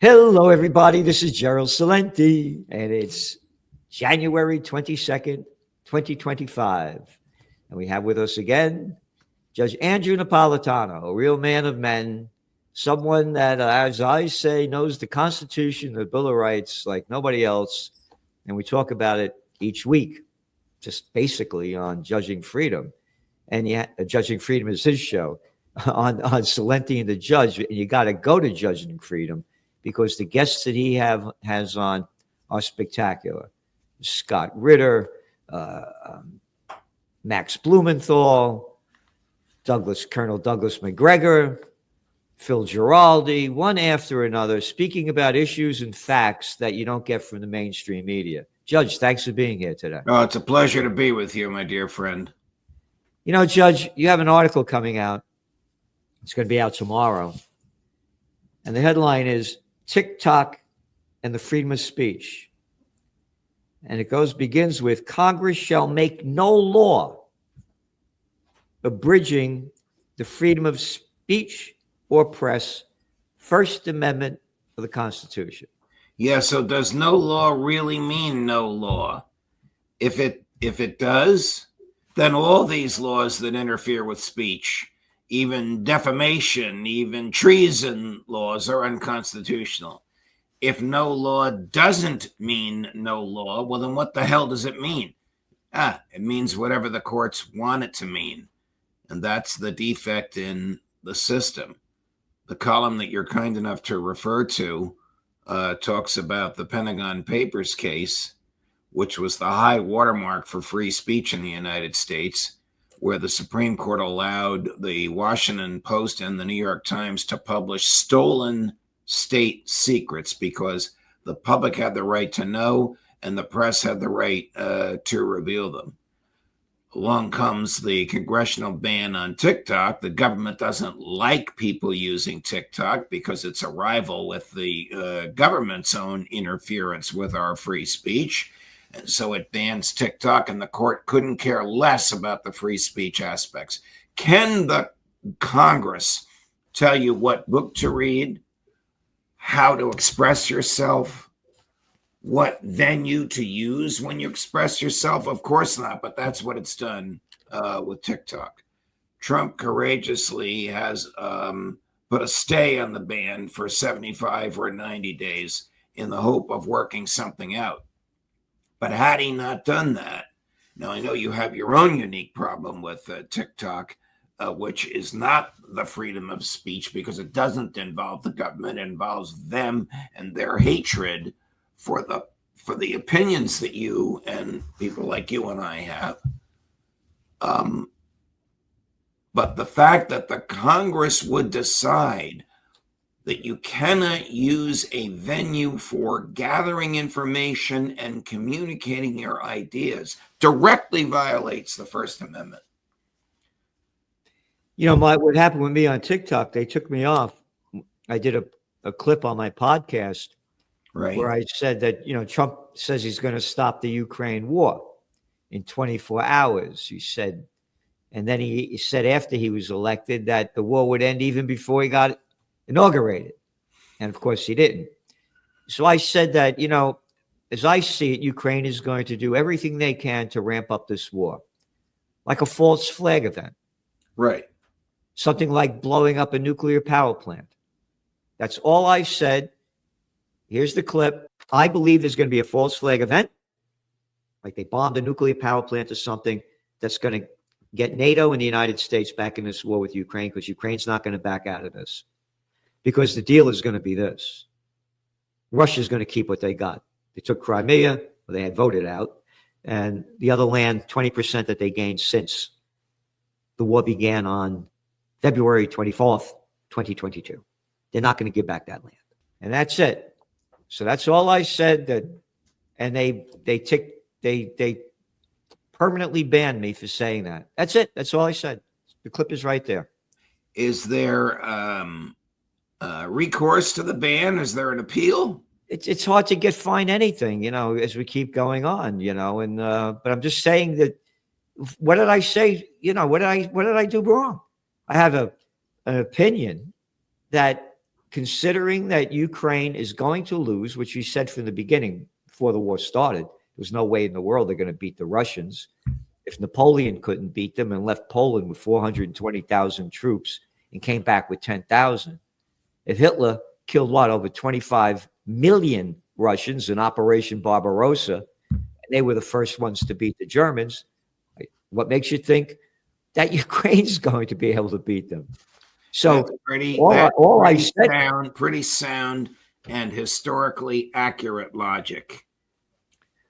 Hello, everybody. This is Gerald Celente, and it's January 22nd, 2025. And we have with us again Judge Andrew Napolitano, a real man of men, someone that, as I say, knows the Constitution, the Bill of Rights like nobody else. And we talk about it each week, just basically on Judging Freedom. And Judging Freedom is his show on Celente and the Judge. And you got to go to Judging Freedom because the guests that he has on are spectacular. Scott Ritter, Max Blumenthal, Colonel Douglas McGregor, Phil Giraldi, one after another, speaking about issues and facts that you don't get from the mainstream media. Judge, thanks for being here today. Oh, it's a pleasure to be with you, my dear friend. You know, Judge, you have an article coming out. It's going to be out tomorrow. And the headline is TikTok and the freedom of speech. And it begins with Congress shall make no law abridging the freedom of speech or press, First Amendment of the Constitution. Yeah, so does no law really mean no law? If it does, then all these laws that interfere with speech, even defamation, even treason laws, are unconstitutional. If no law doesn't mean no law, well, then what the hell does it mean? It means whatever the courts want it to mean. And that's the defect in the system. The column that you're kind enough to refer to talks about the Pentagon Papers case, which was the high watermark for free speech in the United States, where the Supreme Court allowed the Washington Post and the New York Times to publish stolen state secrets because the public had the right to know and the press had the right to reveal them. Along comes the congressional ban on TikTok. The government doesn't like people using TikTok because it's a rival with the government's own interference with our free speech. And so it bans TikTok, and the court couldn't care less about the free speech aspects. Can the Congress tell you what book to read, how to express yourself, what venue to use when you express yourself? Of course not, but that's what it's done with TikTok. Trump courageously has put a stay on the ban for 75 or 90 days in the hope of working something out. But had he not done that, now I know you have your own unique problem with TikTok, which is not the freedom of speech because it doesn't involve the government. It involves them and their hatred for the opinions that you and people like you and I have. But the fact that the Congress would decide that you cannot use a venue for gathering information and communicating your ideas directly violates the First Amendment. You know, what happened with me on TikTok, they took me off. I did a clip on my podcast where I said that, Trump says he's going to stop the Ukraine war in 24 hours. He said, and then he said after he was elected that the war would end even before he got inaugurated. And of course he didn't. So I said that, as I see it, Ukraine is going to do everything they can to ramp up this war, like a false flag event. Right. Something like blowing up a nuclear power plant. That's all I said. Here's the clip. I believe there's going to be a false flag event, like they bombed a nuclear power plant or something that's going to get NATO and the United States back in this war with Ukraine, because Ukraine's not going to back out of this. Because the deal is going to be this. Russia's going to keep what they got. They took Crimea, they had voted out, and the other land, 20% that they gained since the war began on February 24th, 2022. They're not going to give back that land. And that's it. So that's all I said. And they permanently banned me for saying that. That's it. That's all I said. The clip is right there. Is there recourse to the ban? Is there an appeal? It's hard to find anything, as we keep going on, and but I'm just saying that, what did I say? What did I do wrong? I have an opinion that considering that Ukraine is going to lose, which we said from the beginning before the war started, there's no way in the world they're going to beat the Russians. If Napoleon couldn't beat them and left Poland with 420,000 troops and came back with 10,000, if Hitler killed over 25 million Russians in Operation Barbarossa, and they were the first ones to beat the Germans, what makes you think that Ukraine's going to be able to beat them? So pretty sound and historically accurate logic.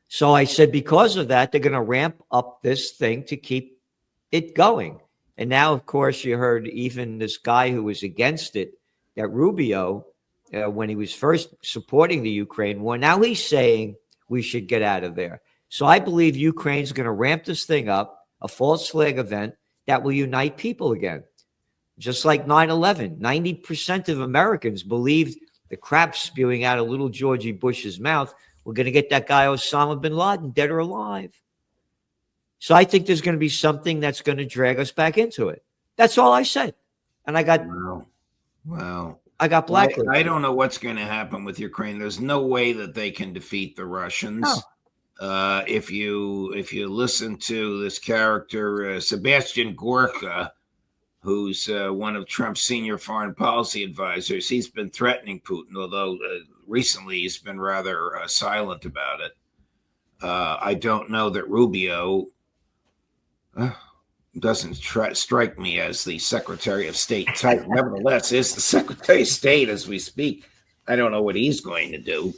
So I said, because of that, they're going to ramp up this thing to keep it going. And now, of course, you heard even this guy who was against it, that Rubio, when he was first supporting the Ukraine war, now he's saying we should get out of there. So I believe Ukraine's going to ramp this thing up, a false flag event that will unite people again. Just like 9/11, 90% of Americans believed the crap spewing out of little Georgie Bush's mouth, we're going to get that guy Osama bin Laden dead or alive. So I think there's going to be something that's going to drag us back into it. That's all I said. And I got I got blacklisted. I don't know what's going to happen with Ukraine. There's no way that they can defeat the Russians. No. If you listen to this character, Sebastian Gorka, who's one of Trump's senior foreign policy advisors, he's been threatening Putin, although recently he's been rather silent about it. I don't know that Rubio doesn't strike me as the Secretary of State type. Nevertheless, is the Secretary of State as we speak. I don't know what he's going to do.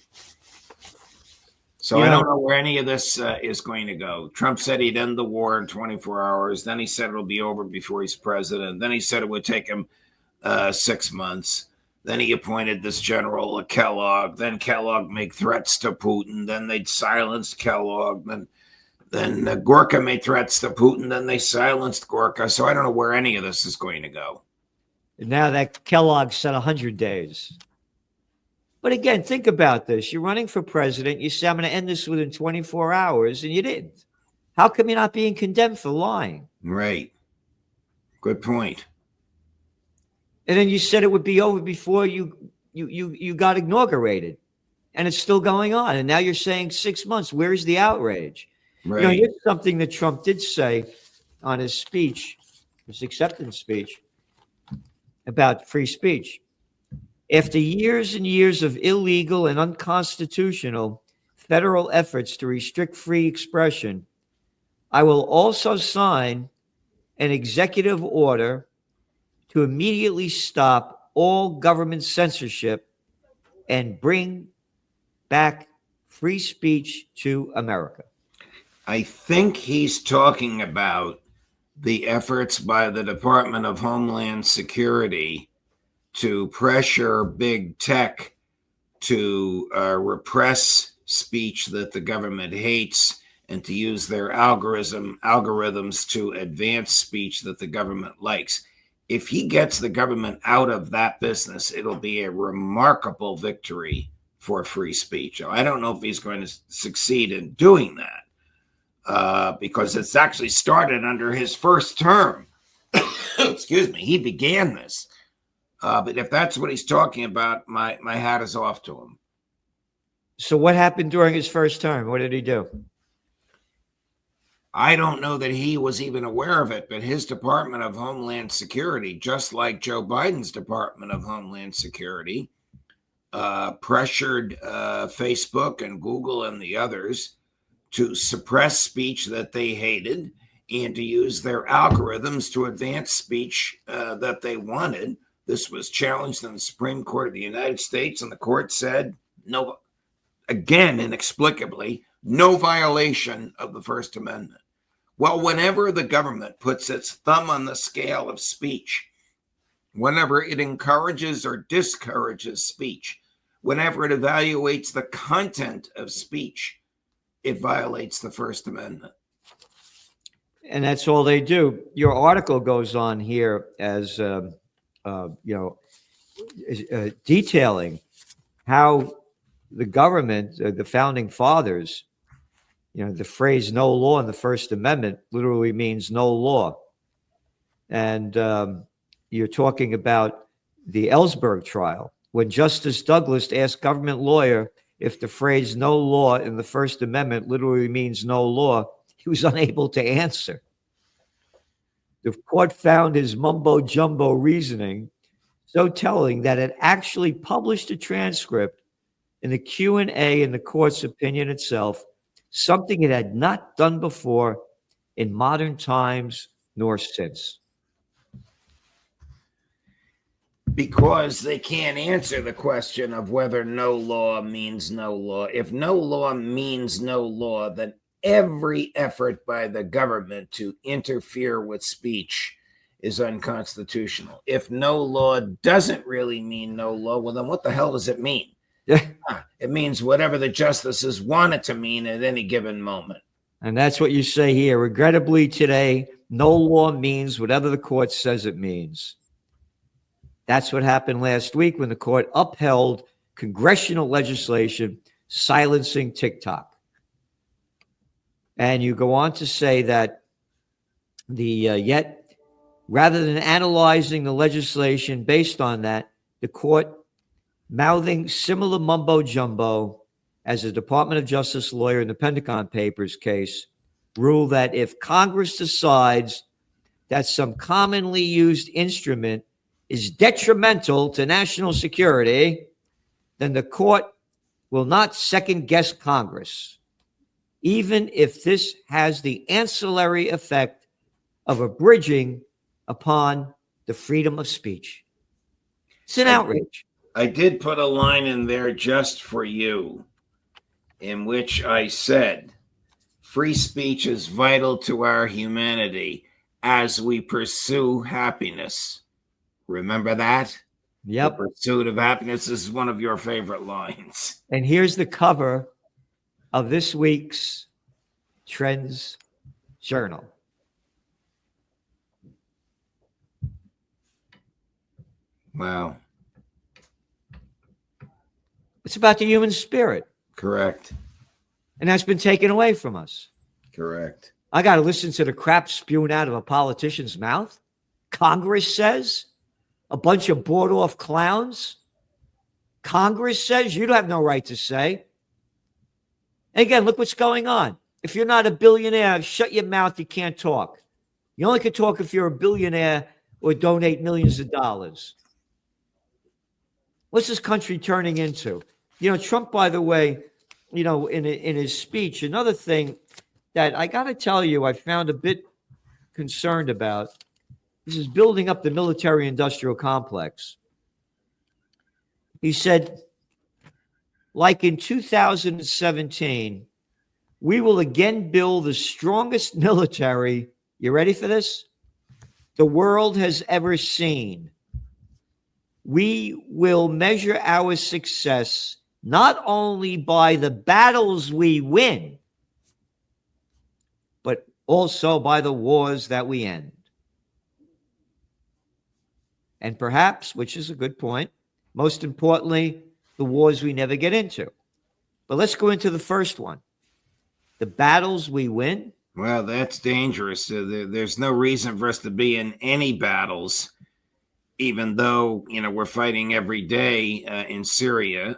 So I don't know where any of this is going to go. Trump said he'd end the war in 24 hours. Then he said it'll be over before he's president. Then he said it would take him 6 months. Then he appointed this general Kellogg. Then Kellogg made threats to Putin. Then they'd silenced Kellogg. Then Gorka made threats to Putin. Then they silenced Gorka. So I don't know where any of this is going to go. Now that Kellogg said 100 days. But again, think about this. You're running for president. You say, I'm going to end this within 24 hours, and you didn't. How come you're not being condemned for lying? Right. Good point. And then you said it would be over before you got inaugurated, and it's still going on. And now you're saying 6 months. Where's the outrage? Right. Here's something that Trump did say on his speech, his acceptance speech, about free speech. After years and years of illegal and unconstitutional federal efforts to restrict free expression, I will also sign an executive order to immediately stop all government censorship and bring back free speech to America. I think he's talking about the efforts by the Department of Homeland Security to pressure big tech to repress speech that the government hates and to use their algorithms to advance speech that the government likes. If he gets the government out of that business, it'll be a remarkable victory for free speech. I don't know if he's going to succeed in doing that because it's actually started under his first term. Excuse me, he began this. But if that's what he's talking about, my hat is off to him. So what happened during his first term? What did he do? I don't know that he was even aware of it, but his Department of Homeland Security, just like Joe Biden's Department of Homeland Security, pressured Facebook and Google and the others to suppress speech that they hated and to use their algorithms to advance speech that they wanted. This was challenged in the Supreme Court of the United States, and the court said, no, again, inexplicably, no violation of the First Amendment. Well, whenever the government puts its thumb on the scale of speech, whenever it encourages or discourages speech, whenever it evaluates the content of speech, it violates the First Amendment. And that's all they do. Your article goes on here as detailing how the government, the founding fathers, the phrase "no law" in the First Amendment literally means no law. And you're talking about the Ellsberg trial, when Justice Douglas asked government lawyer if the phrase no law in the First Amendment literally means no law, he was unable to answer. The court found his mumbo-jumbo reasoning so telling that it actually published a transcript in the Q&A in the court's opinion itself, something it had not done before in modern times nor since. Because they can't answer the question of whether no law means no law. If no law means no law, then every effort by the government to interfere with speech is unconstitutional. If no law doesn't really mean no law, well, then what the hell does it mean? It means whatever the justices want it to mean at any given moment. And that's what you say here. Regrettably, today, no law means whatever the court says it means. That's what happened last week when the court upheld congressional legislation silencing TikTok. And you go on to say that yet, rather than analyzing the legislation based on that, the court, mouthing similar mumbo-jumbo as a Department of Justice lawyer in the Pentagon Papers case, ruled that if Congress decides that some commonly used instrument is detrimental to national security, then the court will not second-guess Congress, even if this has the ancillary effect of abridging upon the freedom of speech. It's an outrage. I did put a line in there just for you, in which I said, free speech is vital to our humanity as we pursue happiness. Remember that? Yep. The pursuit of happiness is one of your favorite lines. And here's the cover of this week's Trends Journal. Wow. It's about the human spirit. Correct. And that's been taken away from us. Correct. I got to listen to the crap spewing out of a politician's mouth. Congress says, a bunch of bored-off clowns. Congress says, you don't have no right to say. And again, look what's going on. If you're not a billionaire, shut your mouth. You can't talk. You only can talk if you're a billionaire or donate millions of dollars. What's this country turning into? You know, Trump, by the way, you know, in his speech, another thing that I got to tell you, I found a bit concerned about. This is building up the military-industrial complex. He said, like in 2017, we will again build the strongest military, you ready for this? The world has ever seen. We will measure our success not only by the battles we win, but also by the wars that we end. And perhaps, which is a good point, most importantly, the wars we never get into. But let's go into the first one. The battles we win. Well, that's dangerous. There's no reason for us to be in any battles, even though, you know, we're fighting every day in Syria.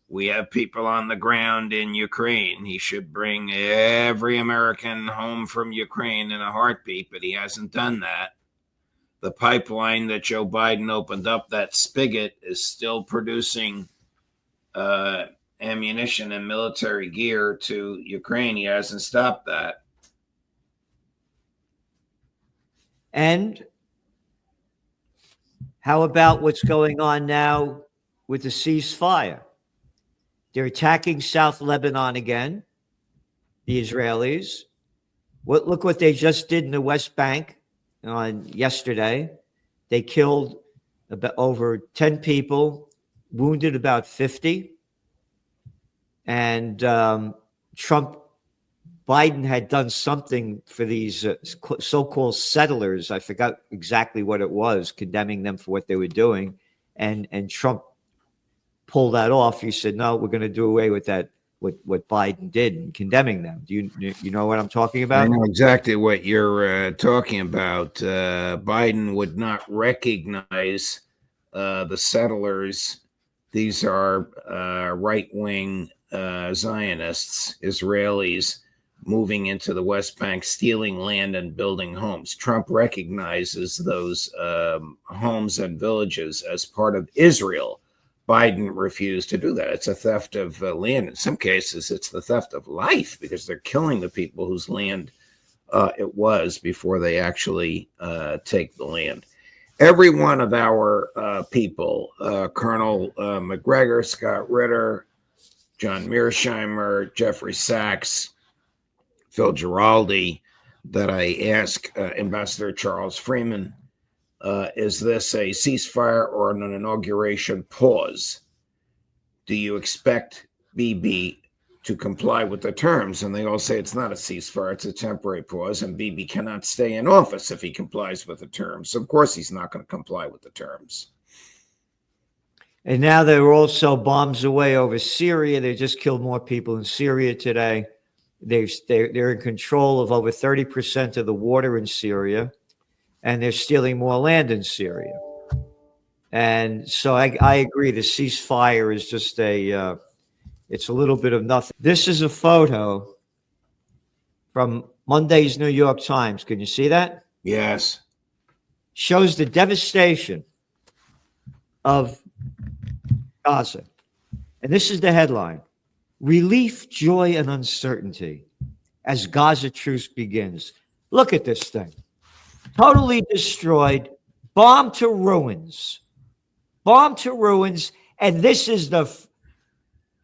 We have people on the ground in Ukraine. He should bring every American home from Ukraine in a heartbeat, but he hasn't done that. The pipeline that Joe Biden opened up, that spigot, is still producing ammunition and military gear to Ukraine. He hasn't stopped that. And how about what's going on now with the ceasefire? They're attacking South Lebanon again, the Israelis. Look what they just did in the West Bank on yesterday. They killed about over 10 people, wounded about 50. And Biden had done something for these so-called settlers. I forgot exactly what it was, condemning them for what they were doing. And Trump pulled that off. He said, no, we're going to do away with that, what Biden did in condemning them. Do you know what I'm talking about? I know exactly what you're talking about. Biden would not recognize the settlers these are right-wing Zionists, Israelis, moving into the West Bank, stealing land and building homes. Trump recognizes those homes and villages as part of Israel. Biden refused to do that. It's a theft of land. In some cases, it's the theft of life, because they're killing the people whose land it was before they actually take the land. Every one of our people, Colonel McGregor, Scott Ritter, John Mearsheimer, Jeffrey Sachs, Phil Giraldi, that I ask Ambassador Charles Freeman, is this a ceasefire or an inauguration pause? Do you expect Bibi to comply with the terms? And they all say it's not a ceasefire, it's a temporary pause, and Bibi cannot stay in office if he complies with the terms. So of course, he's not going to comply with the terms. And now they're also bombs away over Syria. They just killed more people in Syria today. They're in control of over 30% of the water in Syria, and they're stealing more land in Syria. And so I agree. The ceasefire is just it's a little bit of nothing. This is a photo from Monday's New York Times. Can you see that? Yes. Shows the devastation of Gaza. And this is the headline: Relief, Joy, and Uncertainty as Gaza truce begins. Look at this thing. Totally destroyed, bombed to ruins. Bombed to ruins. And this is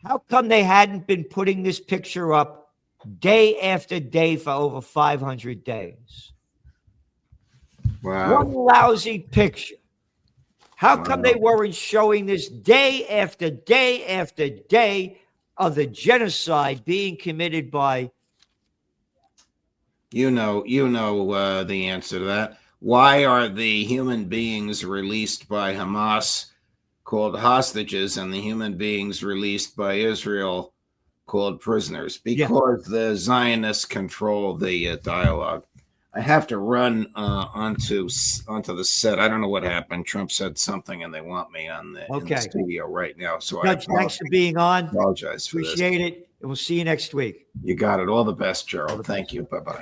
how come they hadn't been putting this picture up day after day for over 500 days? Wow. One lousy picture. How come they weren't showing this day after day after day of the genocide being committed by? You know the answer to that. Why are the human beings released by Hamas called hostages and the human beings released by Israel called prisoners? Because the Zionists control the dialogue. I have to run onto the set. I don't know what happened. Trump said something, and they want me in the studio right now. So Judge, thanks for being on. Apologize for Appreciate it, and we'll see you next week. You got it. All the best, Gerald. Thank you. Bye-bye.